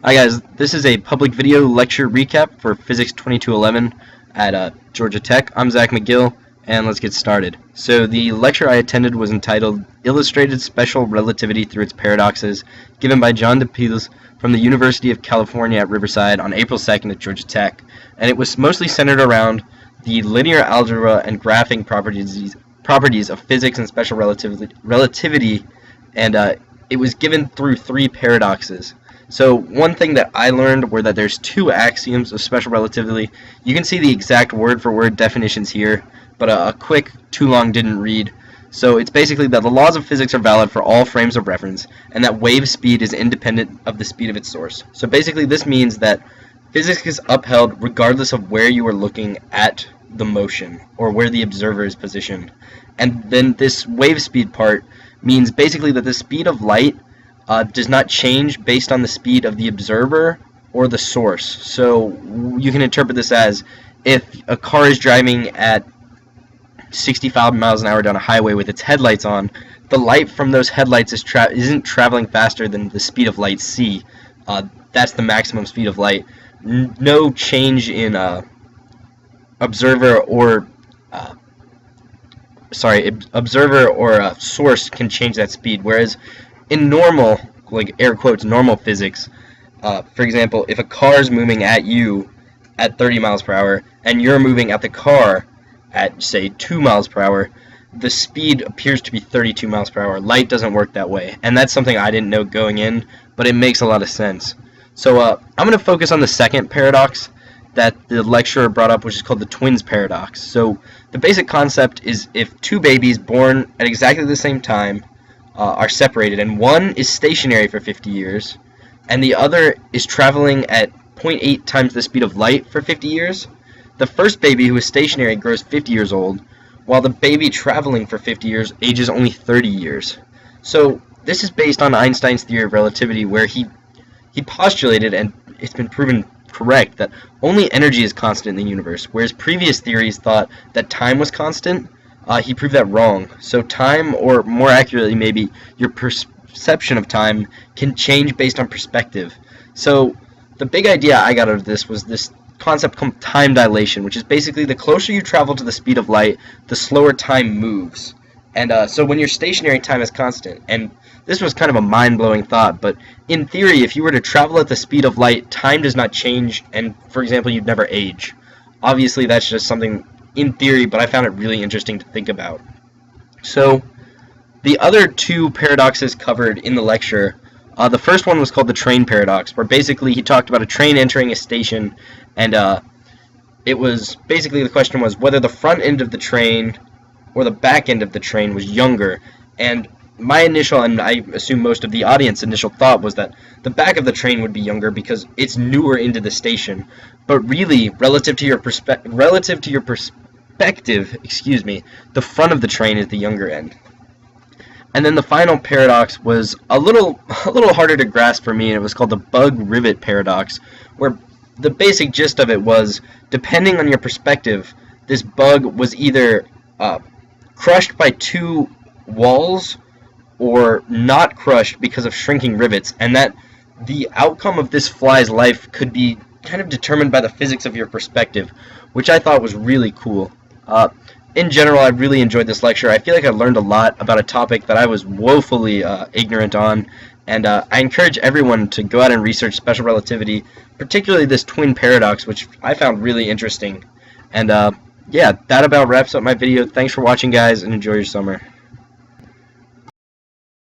Hi guys, this is a public video lecture recap for Physics 2211 at Georgia Tech. I'm Zach McGill, and let's get started. So the lecture I attended was entitled Illustrated Special Relativity Through Its Paradoxes, given by John DePiles from the University of California at Riverside on April 2nd at Georgia Tech. And it was mostly centered around the linear algebra and graphing properties of physics and special relativity, and it was given through three paradoxes. So one thing that I learned were that there's two axioms of special relativity. You can see the exact word-for-word definitions here, but a quick too long didn't read. So it's basically that the laws of physics are valid for all frames of reference, and that wave speed is independent of the speed of its source. So basically this means that physics is upheld regardless of where you are looking at the motion, or where the observer is positioned. And then this wave speed part means basically that the speed of light does not change based on the speed of the observer or the source. So you can interpret this as if a car is driving at 65 miles an hour down a highway with its headlights on, the light from those headlights isn't traveling faster than the speed of light c. That's the maximum speed of light. No change in observer or source can change that speed, whereas in normal, like air quotes, normal physics, for example, if a car is moving at you at 30 miles per hour and you're moving at the car at, say, 2 miles per hour, the speed appears to be 32 miles per hour. Light doesn't work that way, and that's something I didn't know going in, but it makes a lot of sense. So I'm going to focus on the second paradox that the lecturer brought up, which is called the twins paradox. So the basic concept is if two babies born at exactly the same time are separated, and one is stationary for 50 years and the other is traveling at 0.8 times the speed of light for 50 years, the first baby who is stationary grows 50 years old, while the baby traveling for 50 years ages only 30 years. So this is based on Einstein's theory of relativity, where he postulated, and it's been proven correct, that only energy is constant in the universe, whereas previous theories thought that time was constant. He proved that wrong. So time, or more accurately maybe your perception of time, can change based on perspective. So the big idea I got out of this was this concept called time dilation, which is basically the closer you travel to the speed of light, the slower time moves. And so when you're stationary, time is constant. And this was kind of a mind-blowing thought, but in theory, if you were to travel at the speed of light, time does not change, and for example, you'd never age. Obviously, that's just something in theory, but I found it really interesting to think about. So the other two paradoxes covered in the lecture, the first one was called the train paradox, where basically he talked about a train entering a station, and it was basically, the question was whether the front end of the train or the back end of the train was younger. And my initial, and I assume most of the audience initial thought, was that the back of the train would be younger because it's newer into the station. But really, relative to your perspective, the front of the train is the younger end. And then the final paradox was a little harder to grasp for me, and it was called the bug rivet paradox, where the basic gist of it was, depending on your perspective, this bug was either crushed by two walls or not crushed because of shrinking rivets, and that the outcome of this fly's life could be kind of determined by the physics of your perspective, which I thought was really cool. In general, I really enjoyed this lecture. I feel like I learned a lot about a topic that I was woefully ignorant on, and I encourage everyone to go out and research special relativity, particularly this twin paradox, which I found really interesting. And yeah, that about wraps up my video. Thanks for watching, guys, and enjoy your summer.